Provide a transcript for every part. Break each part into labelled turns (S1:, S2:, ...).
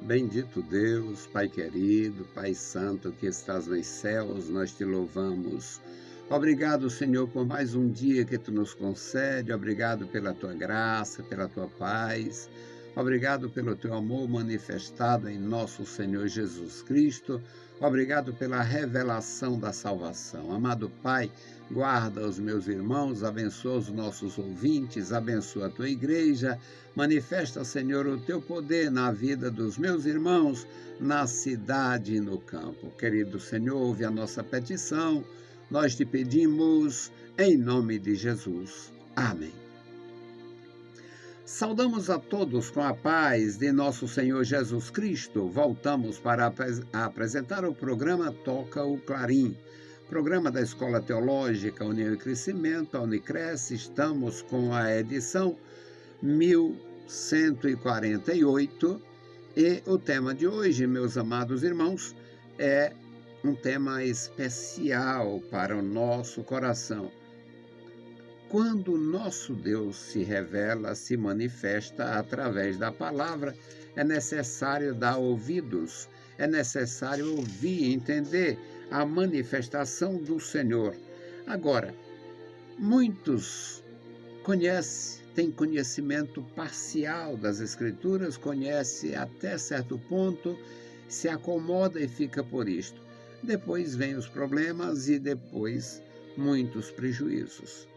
S1: Bendito Deus, Pai querido, Pai santo que estás nos céus, nós te louvamos. Obrigado, Senhor, por mais um dia que tu nos concede. Obrigado pela tua graça, pela tua paz. Obrigado pelo teu amor manifestado em nosso Senhor Jesus Cristo. Obrigado pela revelação da salvação. Amado Pai, guarda os meus irmãos, abençoa os nossos ouvintes, abençoa a tua igreja. Manifesta, Senhor, o teu poder na vida dos meus irmãos, na cidade e no campo. Querido Senhor, ouve a nossa petição. Nós te pedimos em nome de Jesus. Amém. Saudamos a todos com a paz de nosso Senhor Jesus Cristo. Voltamos para apresentar o programa Toca o Clarim, programa da Escola Teológica União e Crescimento, a Unicresce. Estamos com a edição 1148 e o tema de hoje, meus amados irmãos, é um tema especial para o nosso coração. Quando o nosso Deus se revela, se manifesta através da palavra, é necessário dar ouvidos, é necessário ouvir e entender a manifestação do Senhor. Agora, muitos têm conhecimento parcial das Escrituras, conhece até certo ponto, se acomoda e fica por isto. Depois vêm os problemas e depois muitos prejuízos.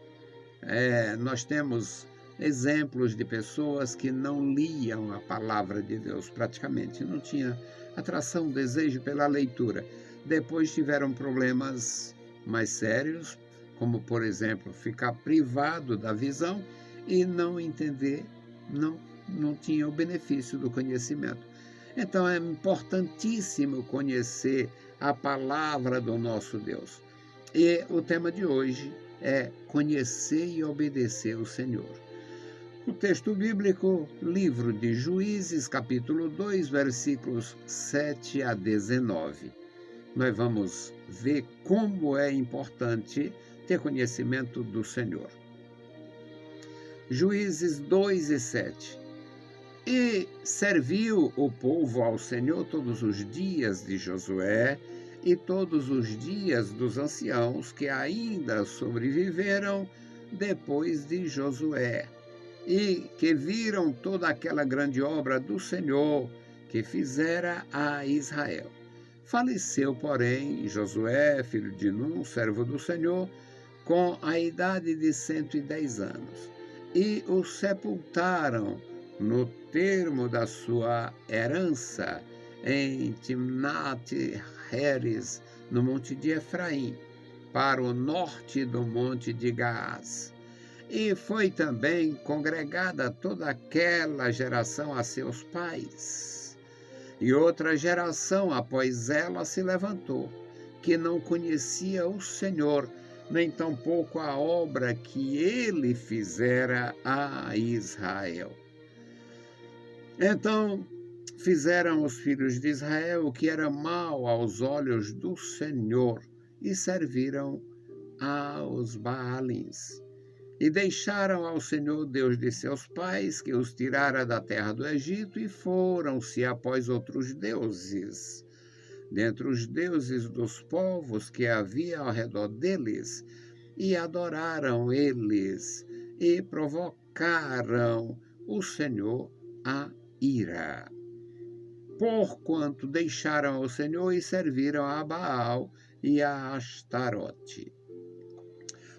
S1: Nós temos exemplos de pessoas que não liam a palavra de Deus praticamente, não tinha atração, desejo pela leitura. Depois tiveram problemas mais sérios, como, por exemplo, ficar privado da visão e não entender, não tinha o benefício do conhecimento. Então é importantíssimo conhecer a palavra do nosso Deus. E o tema de hoje é conhecer e obedecer o Senhor. O texto bíblico, livro de Juízes, capítulo 2, versículos 7 a 19. Nós vamos ver como é importante ter conhecimento do Senhor. Juízes 2 e 7. E serviu o povo ao Senhor todos os dias de Josué e todos os dias dos anciãos que ainda sobreviveram depois de Josué, e que viram toda aquela grande obra do Senhor que fizera a Israel. Faleceu, porém, Josué, filho de Num, servo do Senhor, com a idade de 110 anos, e o sepultaram no termo da sua herança, em Timnat-Heres, no monte de Efraim, para o norte do monte de Gaás. E foi também congregada toda aquela geração a seus pais. E outra geração após ela se levantou, que não conhecia o Senhor, nem tampouco a obra que ele fizera a Israel. Então fizeram os filhos de Israel o que era mal aos olhos do Senhor, e serviram aos Baalins. E deixaram ao Senhor, Deus de seus pais, que os tirara da terra do Egito, e foram-se após outros deuses, dentre os deuses dos povos que havia ao redor deles, e adoraram eles, e provocaram o Senhor a ira. Porquanto deixaram o Senhor e serviram a Baal e a Astarote.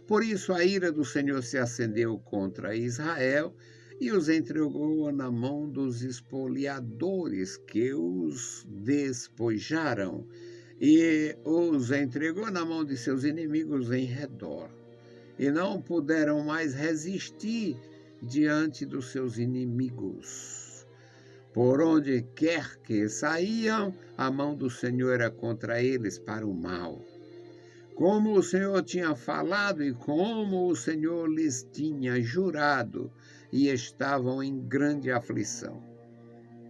S1: Por isso a ira do Senhor se acendeu contra Israel e os entregou na mão dos espoliadores que os despojaram, e os entregou na mão de seus inimigos em redor. E não puderam mais resistir diante dos seus inimigos. Por onde quer que saíam, a mão do Senhor era contra eles para o mal. Como o Senhor tinha falado e como o Senhor lhes tinha jurado, e estavam em grande aflição.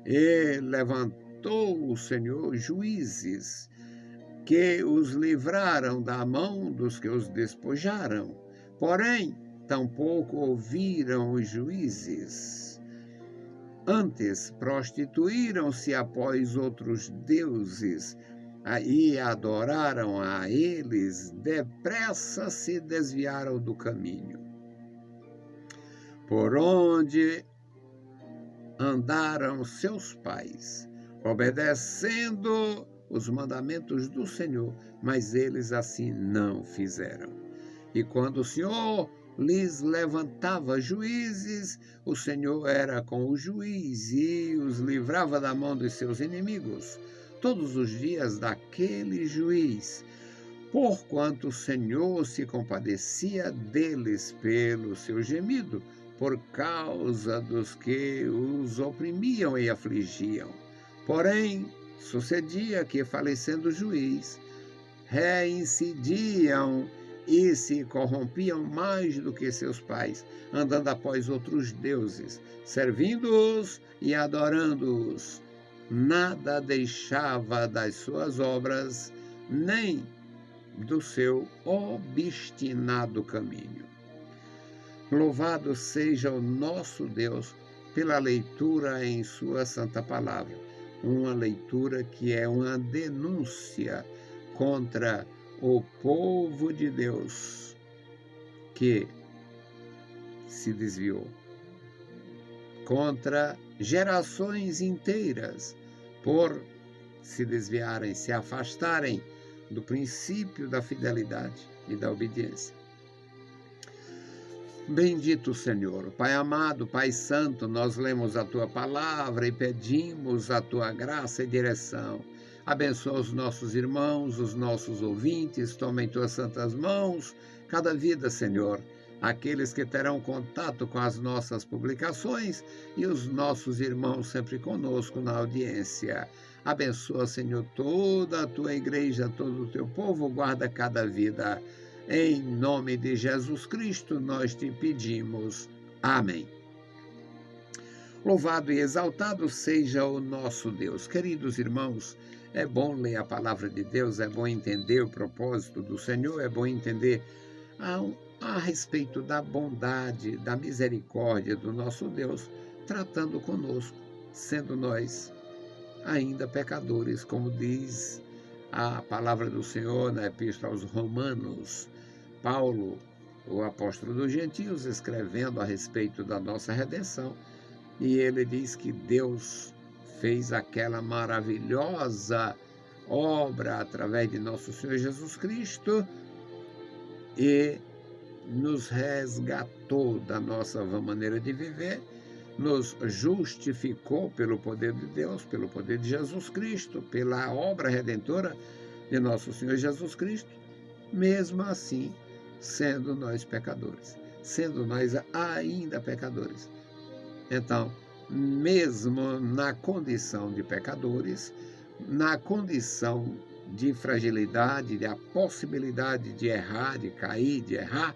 S1: E levantou o Senhor juízes, que os livraram da mão dos que os despojaram. Porém, tampouco ouviram os juízes. Antes, prostituíram-se após outros deuses e adoraram a eles, depressa se desviaram do caminho por onde andaram seus pais, obedecendo os mandamentos do Senhor, mas eles assim não fizeram. E quando o Senhor lhes levantava juízes, o Senhor era com o juiz e os livrava da mão dos seus inimigos, todos os dias daquele juiz, porquanto o Senhor se compadecia deles pelo seu gemido, por causa dos que os oprimiam e afligiam. Porém, sucedia que, falecendo o juiz, reincidiam e se corrompiam mais do que seus pais, andando após outros deuses, servindo-os e adorando-os. Nada deixava das suas obras, nem do seu obstinado caminho. Louvado seja o nosso Deus pela leitura em sua santa palavra, uma leitura que é uma denúncia contra o povo de Deus que se desviou, contra gerações inteiras por se desviarem, se afastarem do princípio da fidelidade e da obediência. Bendito Senhor, Pai amado, Pai santo, nós lemos a Tua palavra e pedimos a Tua graça e direção. Abençoa os nossos irmãos, os nossos ouvintes, toma em Tuas santas mãos cada vida, Senhor, aqueles que terão contato com as nossas publicações e os nossos irmãos sempre conosco na audiência. Abençoa, Senhor, toda a Tua igreja, todo o Teu povo, guarda cada vida. Em nome de Jesus Cristo, nós te pedimos. Amém. Louvado e exaltado seja o nosso Deus. Queridos irmãos, é bom ler a palavra de Deus, é bom entender o propósito do Senhor, é bom entender a respeito da bondade, da misericórdia do nosso Deus, tratando conosco, sendo nós ainda pecadores, como diz a palavra do Senhor na Epístola aos Romanos. Paulo, o apóstolo dos gentios, escrevendo a respeito da nossa redenção, e ele diz que Deus fez aquela maravilhosa obra através de nosso Senhor Jesus Cristo e nos resgatou da nossa vã maneira de viver, nos justificou pelo poder de Deus, pelo poder de Jesus Cristo, pela obra redentora de nosso Senhor Jesus Cristo, mesmo assim, sendo nós pecadores, sendo nós ainda pecadores. Então, mesmo na condição de pecadores, na condição de fragilidade, da possibilidade de errar, de cair, de errar,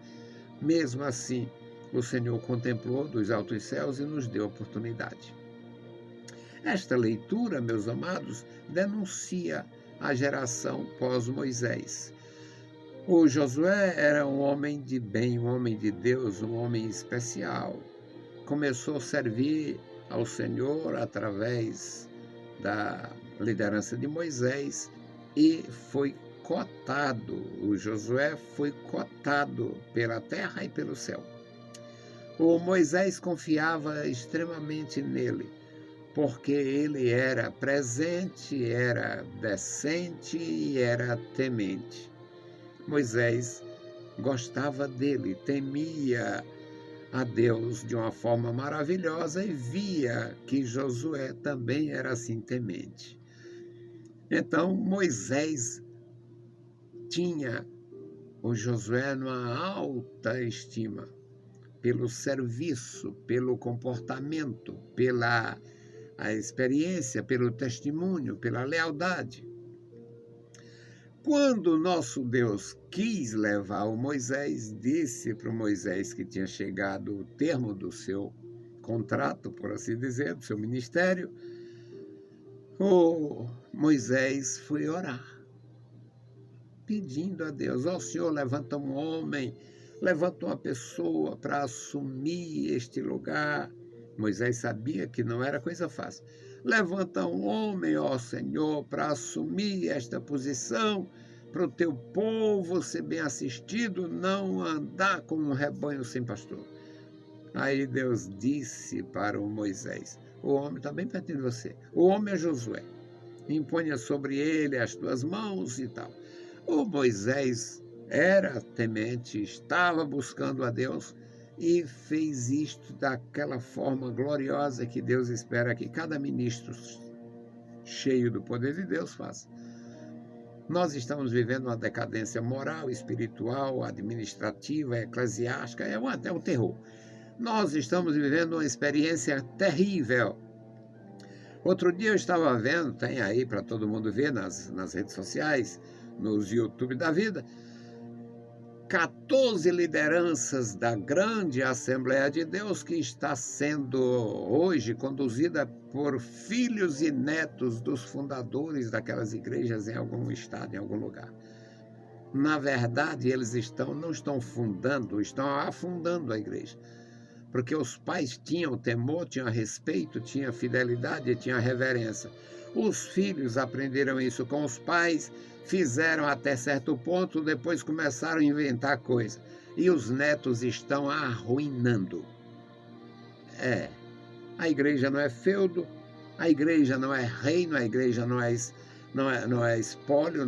S1: mesmo assim, o Senhor contemplou dos altos céus e nos deu oportunidade. Esta leitura, meus amados, denuncia a geração pós-Moisés. O Josué era um homem de bem, um homem de Deus, um homem especial. Começou a servir ao Senhor através da liderança de Moisés e foi cotado, o Josué foi cotado pela terra e pelo céu. O Moisés confiava extremamente nele, porque ele era presente, era decente e era temente. Moisés gostava dele, temia a Deus de uma forma maravilhosa e via que Josué também era assim temente. Então Moisés tinha o Josué numa alta estima, pelo serviço, pelo comportamento, pela a experiência, pelo testemunho, pela lealdade. Quando nosso Deus quis levar o Moisés, disse para o Moisés que tinha chegado o termo do seu contrato, por assim dizer, do seu ministério, o Moisés foi orar, pedindo a Deus: ó Senhor, levanta um homem, levanta uma pessoa para assumir este lugar, Moisés sabia que não era coisa fácil. Levanta um homem, ó Senhor, para assumir esta posição, para o teu povo ser bem assistido, não andar como um rebanho sem pastor. Aí Deus disse para o Moisés: o homem está bem pertinho de você. O homem é Josué. Imponha sobre ele as tuas mãos e tal. O Moisés era temente, estava buscando a Deus e fez isto daquela forma gloriosa que Deus espera que cada ministro cheio do poder de Deus faça. Nós estamos vivendo uma decadência moral, espiritual, administrativa, eclesiástica, é até um terror. Nós estamos vivendo uma experiência terrível. Outro dia eu estava vendo, tem aí para todo mundo ver nas redes sociais, nos YouTube da vida, 14 lideranças da grande Assembleia de Deus que está sendo hoje conduzida por filhos e netos dos fundadores daquelas igrejas em algum estado, em algum lugar. Na verdade, eles não estão fundando, estão afundando a igreja. Porque os pais tinham temor, tinham respeito, tinham fidelidade, tinham reverência. Os filhos aprenderam isso com os pais, fizeram até certo ponto, depois começaram a inventar coisa. E os netos estão arruinando. A igreja não é feudo, a igreja não é reino, a igreja não é espólio,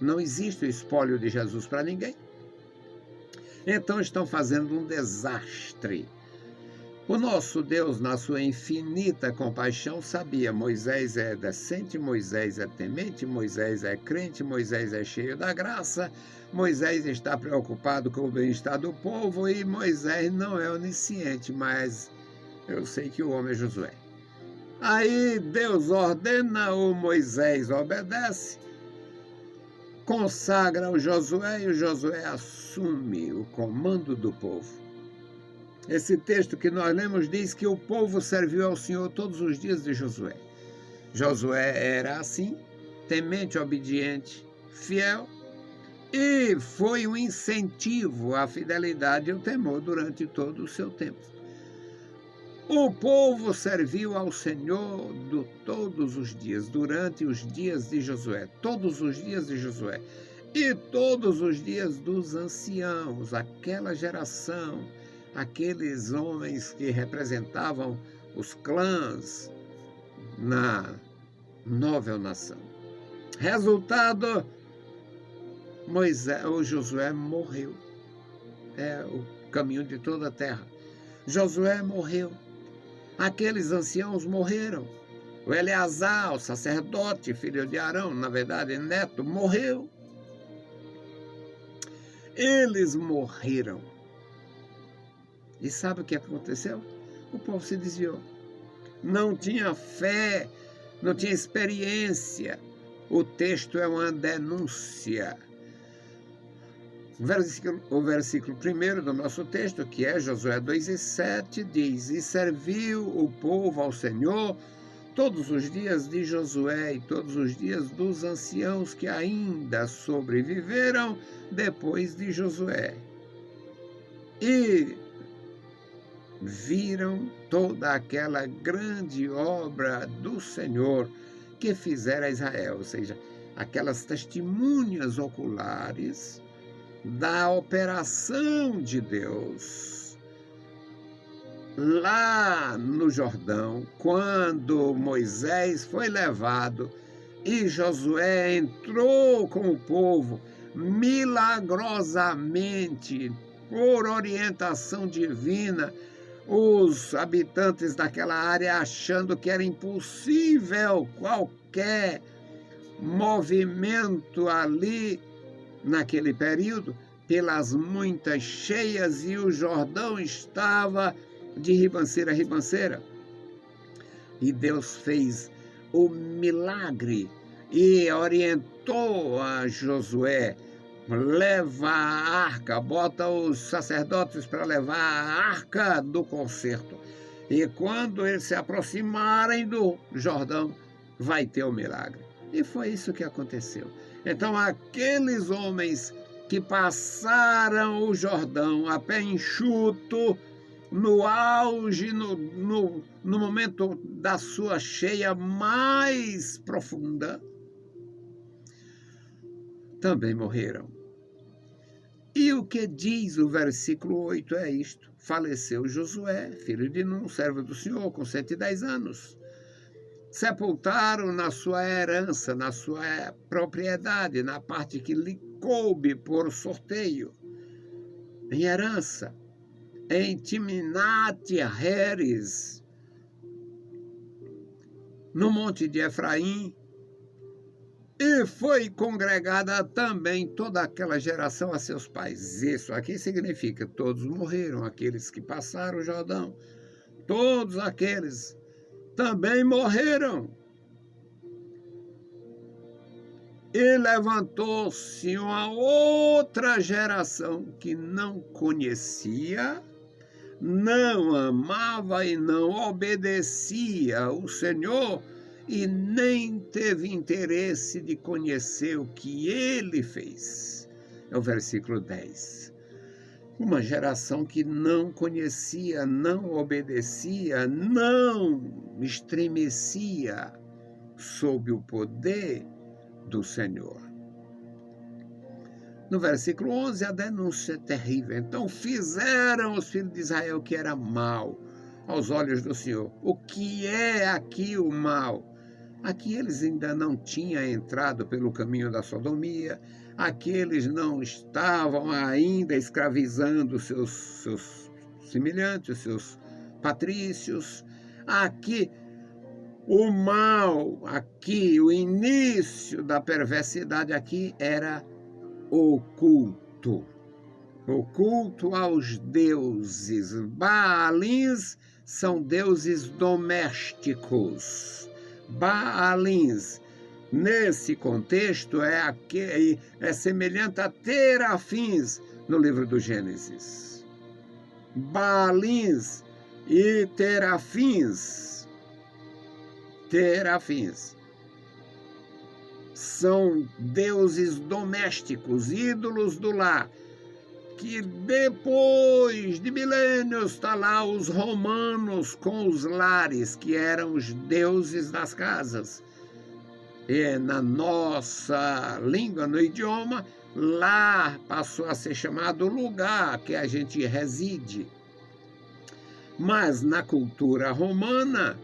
S1: não existe o espólio de Jesus para ninguém. Então estão fazendo um desastre. O nosso Deus, na sua infinita compaixão, sabia: Moisés é decente, Moisés é temente, Moisés é crente, Moisés é cheio da graça, Moisés está preocupado com o bem-estar do povo e Moisés não é onisciente, mas eu sei que o homem é Josué. Aí Deus ordena, o Moisés obedece, consagra o Josué e o Josué assume o comando do povo. Esse texto que nós lemos diz que o povo serviu ao Senhor todos os dias de Josué. Josué era assim, temente, obediente, fiel, e foi um incentivo à fidelidade e ao temor durante todo o seu tempo. O povo serviu ao Senhor todos os dias, durante os dias de Josué, todos os dias de Josué, e todos os dias dos anciãos, aquela geração, aqueles homens que representavam os clãs na nova nação. Resultado, o Josué morreu. É o caminho de toda a terra. Josué morreu. Aqueles anciãos morreram. O Eleazar, o sacerdote, filho de Arão, na verdade, neto, morreu. Eles morreram. E sabe o que aconteceu? O povo se desviou. Não tinha fé, não tinha experiência. O texto é uma denúncia. O versículo 1 do nosso texto, que é Josué 2:7, diz: E serviu o povo ao Senhor todos os dias de Josué e todos os dias dos anciãos que ainda sobreviveram depois de Josué. E viram toda aquela grande obra do Senhor que fizera Israel, ou seja, aquelas testemunhas oculares da operação de Deus lá no Jordão, quando Moisés foi levado e Josué entrou com o povo milagrosamente, por orientação divina, os habitantes daquela área achando que era impossível qualquer movimento ali naquele período, pelas muitas cheias, e o Jordão estava de ribanceira a ribanceira. E Deus fez o milagre e orientou a Josué: leva a arca, bota os sacerdotes para levar a arca do concerto. E quando eles se aproximarem do Jordão, vai ter o milagre. E foi isso que aconteceu. Então, aqueles homens que passaram o Jordão a pé enxuto, no auge, no momento da sua cheia mais profunda, também morreram. E o que diz o versículo 8 é isto: faleceu Josué, filho de Num, servo do Senhor, com 110 anos. Sepultaram na sua herança, na sua propriedade, na parte que lhe coube por sorteio, em herança, em Timnat-Heres, no monte de Efraim, e foi congregada também toda aquela geração a seus pais. Isso aqui significa todos morreram, aqueles que passaram o Jordão, todos aqueles também morreram. E levantou-se uma outra geração que não conhecia, não amava e não obedecia o Senhor e nem teve interesse de conhecer o que ele fez. É o versículo 10. Uma geração que não conhecia, não obedecia, não estremecia sob o poder do Senhor. No versículo 11, a denúncia é terrível. Então fizeram os filhos de Israel o que era mal aos olhos do Senhor. O que é aqui o mal? Aqui eles ainda não tinham entrado pelo caminho da sodomia, aqui eles não estavam ainda escravizando seus semelhantes, seus patrícios. Aqui o mal, aqui o início da perversidade aqui era o culto. O culto aos deuses. Baalins são deuses domésticos. Baalins, nesse contexto, é semelhante a terafins no livro do Gênesis. Baalins e terafins são deuses domésticos, ídolos do lar, que depois de milênios está lá os romanos com os lares, que eram os deuses das casas. E na nossa língua, no idioma, lar passou a ser chamado lugar que a gente reside. Mas na cultura romana,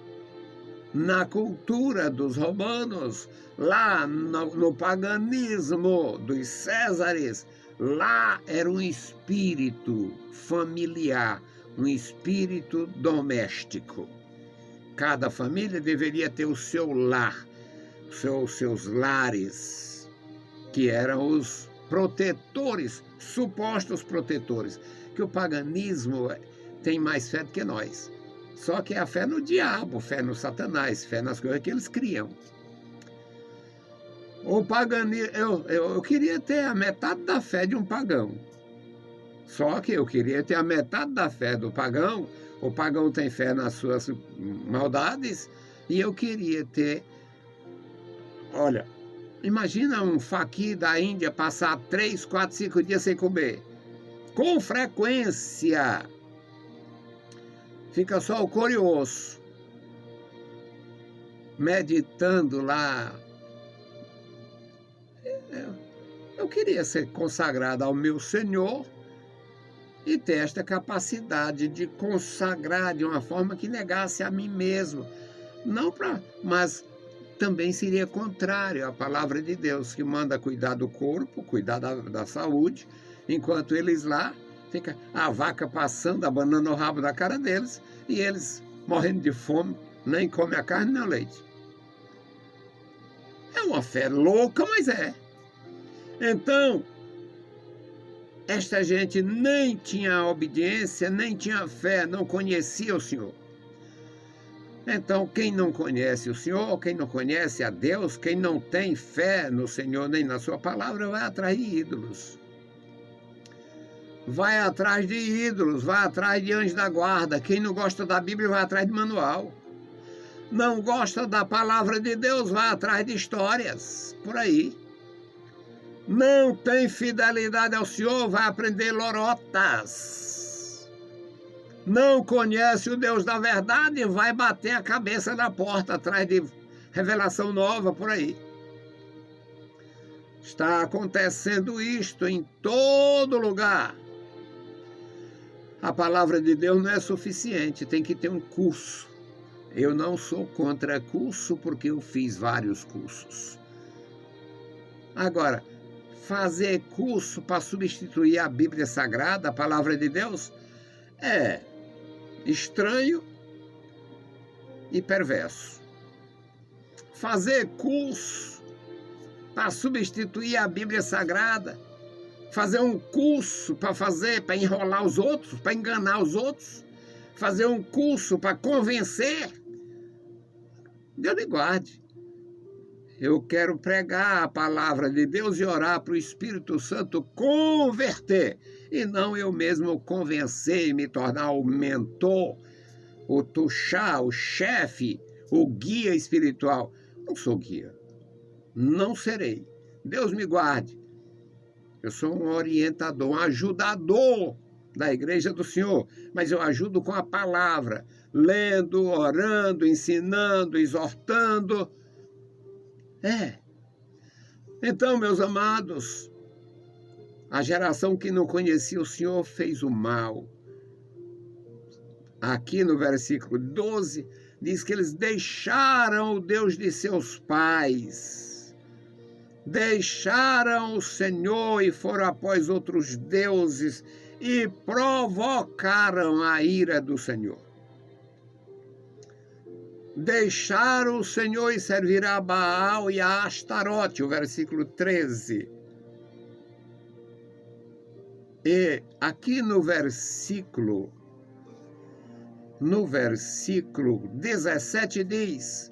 S1: na cultura dos romanos, lá no paganismo dos Césares, lá era um espírito familiar, um espírito doméstico. Cada família deveria ter o seu lar, seus lares, que eram os protetores, supostos protetores, que o paganismo tem mais fé do que nós. Só que é a fé no diabo, fé no Satanás, fé nas coisas que eles criam. O paganismo, eu queria ter a metade da fé de um pagão. Só que eu queria ter a metade da fé do pagão. O pagão tem fé nas suas maldades e eu queria ter... Olha, imagina um faqui da Índia passar 3, 4, 5 dias sem comer. Com frequência. Fica só o couro e o osso. Meditando lá. Eu queria ser consagrado ao meu Senhor e ter esta capacidade de consagrar de uma forma que negasse a mim mesmo. Mas também seria contrário à palavra de Deus, que manda cuidar do corpo, cuidar da saúde, enquanto eles lá, fica a vaca passando, abanando o rabo da cara deles, e eles morrendo de fome, nem comem a carne nem o leite. É uma fé louca, mas é. Então, esta gente nem tinha obediência, nem tinha fé, não conhecia o Senhor. Então, quem não conhece o Senhor, quem não conhece a Deus, quem não tem fé no Senhor nem na sua palavra, vai atrás de ídolos. Vai atrás de ídolos, vai atrás de anjos da guarda. Quem não gosta da Bíblia vai atrás de manual. Não gosta da palavra de Deus, vai atrás de histórias, por aí. Não tem fidelidade ao Senhor, vai aprender lorotas. não conhece o Deus da verdade, vai bater a cabeça na porta atrás de revelação nova por aí. Está acontecendo isto em todo lugar. A palavra de Deus não é suficiente, tem que ter um curso. Eu não sou contra curso porque eu fiz vários cursos. Agora, fazer curso para substituir a Bíblia Sagrada, a palavra de Deus, é estranho e perverso. Fazer curso para substituir a Bíblia Sagrada, fazer um curso para enrolar os outros, para enganar os outros, fazer um curso para convencer, Deus me guarde. Eu quero pregar a palavra de Deus e orar para o Espírito Santo converter, e não eu mesmo convencer e me tornar o mentor, o tuxá, o chefe, o guia espiritual. Não sou guia, não serei. Deus me guarde. Eu sou um orientador, um ajudador da igreja do Senhor, mas eu ajudo com a palavra, lendo, orando, ensinando, exortando. Então, meus amados, a geração que não conhecia o Senhor fez o mal. Aqui no versículo 12, diz que eles deixaram o Deus de seus pais, deixaram o Senhor e foram após outros deuses e provocaram a ira do Senhor. Deixaram o Senhor e servirá a Baal e a Astarote, o versículo 13. E aqui no versículo 17 diz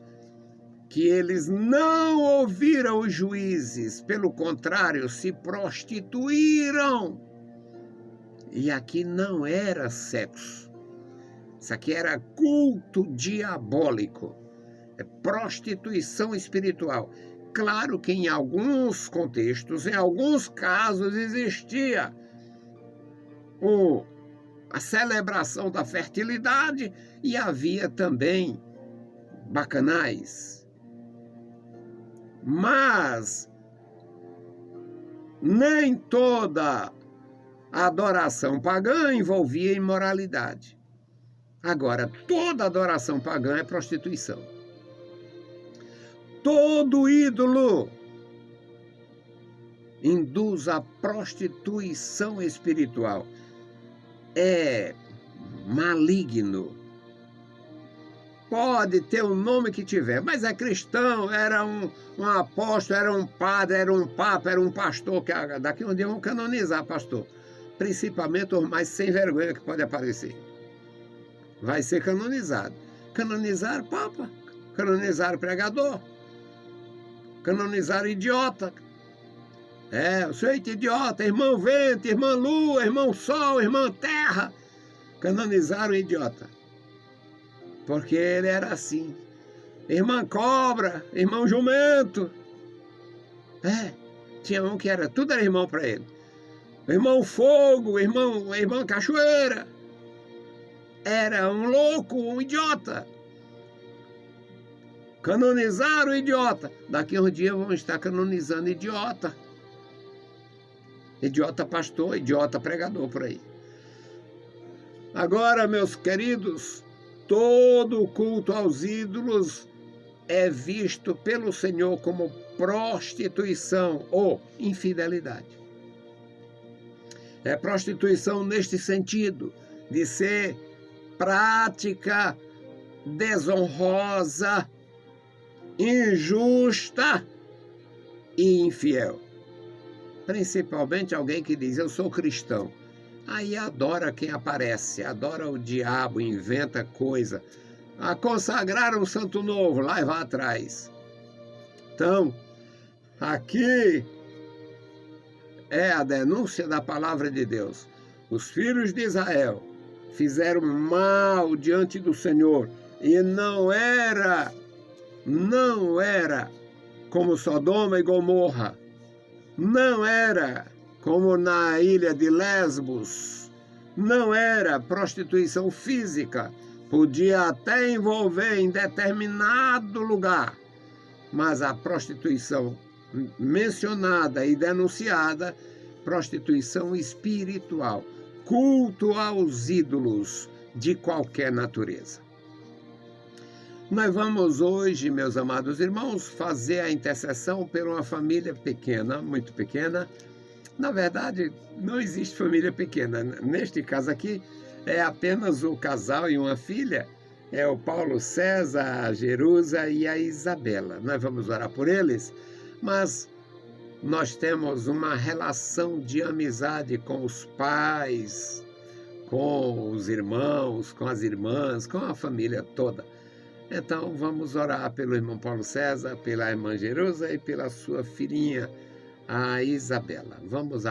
S1: que eles não ouviram os juízes, pelo contrário, se prostituíram. E aqui não era sexo. Isso aqui era culto diabólico, é prostituição espiritual. Claro que em alguns contextos, em alguns casos, existia a celebração da fertilidade e havia também bacanais. Mas nem toda a adoração pagã envolvia imoralidade. Agora, toda adoração pagã é prostituição. Todo ídolo induz a prostituição espiritual. É maligno. Pode ter o nome que tiver, mas é cristão, era um apóstolo, era um padre, era um papa, era um pastor, que daqui um dia vão canonizar pastor. Principalmente os mais sem vergonha que pode aparecer. Vai ser canonizado. Canonizar papa, canonizar pregador, canonizar idiota. O senhor é idiota, irmão vento, irmã lua, irmão sol, irmã terra. Canonizaram o idiota. Porque ele era assim. Irmã cobra, irmão jumento. Tinha um que tudo era irmão para ele. Irmão fogo, irmã cachoeira. Era um louco, um idiota. Canonizaram o idiota. Daqui a um dia vão estar canonizando idiota. Idiota pastor, idiota pregador por aí. Agora, meus queridos, todo culto aos ídolos é visto pelo Senhor como prostituição ou infidelidade. É prostituição neste sentido, de ser prática desonrosa, injusta e infiel. Principalmente alguém que diz, eu sou cristão. Aí adora quem aparece, adora o diabo, inventa coisa. Consagraram um santo novo, lá e vai atrás. Então, aqui é a denúncia da palavra de Deus. Os filhos de Israel fizeram mal diante do Senhor e não era como Sodoma e Gomorra, não era como na ilha de Lesbos, não era prostituição física, podia até envolver em determinado lugar, mas a prostituição mencionada e denunciada, prostituição espiritual, culto aos ídolos de qualquer natureza. Nós vamos hoje, meus amados irmãos, fazer a intercessão por uma família pequena, muito pequena. Na verdade, não existe família pequena. Neste caso aqui, é apenas o casal e uma filha. É o Paulo César, a Jerusa e a Isabela. Nós vamos orar por eles, mas nós temos uma relação de amizade com os pais, com os irmãos, com as irmãs, com a família toda. Então, vamos orar pelo irmão Paulo César, pela irmã Jerusa e pela sua filhinha, a Isabela. Vamos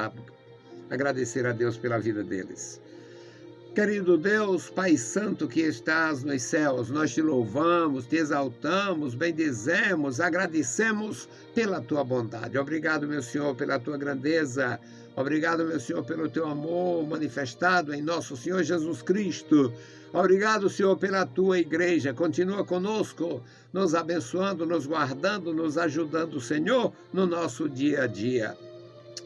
S1: agradecer a Deus pela vida deles. Querido Deus, Pai Santo que estás nos céus, nós te louvamos, te exaltamos, bendizemos, agradecemos pela tua bondade. Obrigado, meu Senhor, pela tua grandeza. Obrigado, meu Senhor, pelo teu amor manifestado em nosso Senhor Jesus Cristo. Obrigado, Senhor, pela tua igreja. Continua conosco, nos abençoando, nos guardando, nos ajudando, Senhor, no nosso dia a dia.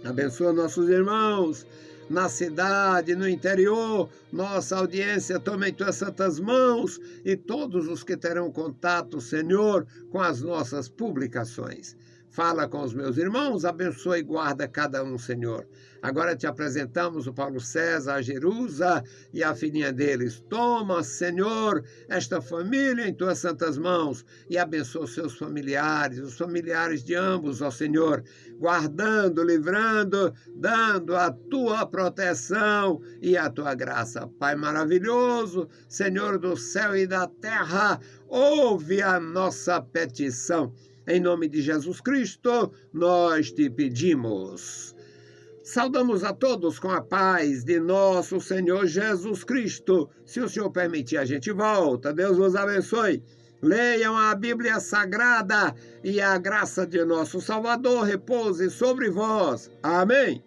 S1: Abençoa nossos irmãos na cidade, no interior, nossa audiência, toma em tuas santas mãos e todos os que terão contato, Senhor, com as nossas publicações. Fala com os meus irmãos, abençoa e guarda cada um, Senhor. Agora te apresentamos o Paulo César, a Jerusa e a filhinha deles. Toma, Senhor, esta família em tuas santas mãos e abençoa os seus familiares, os familiares de ambos, ó Senhor, guardando, livrando, dando a tua proteção e a tua graça. Pai maravilhoso, Senhor do céu e da terra, ouve a nossa petição. Em nome de Jesus Cristo, nós te pedimos. Saudamos a todos com a paz de nosso Senhor Jesus Cristo. Se o Senhor permitir, a gente volta. Deus vos abençoe. Leiam a Bíblia Sagrada e a graça de nosso Salvador repouse sobre vós. Amém.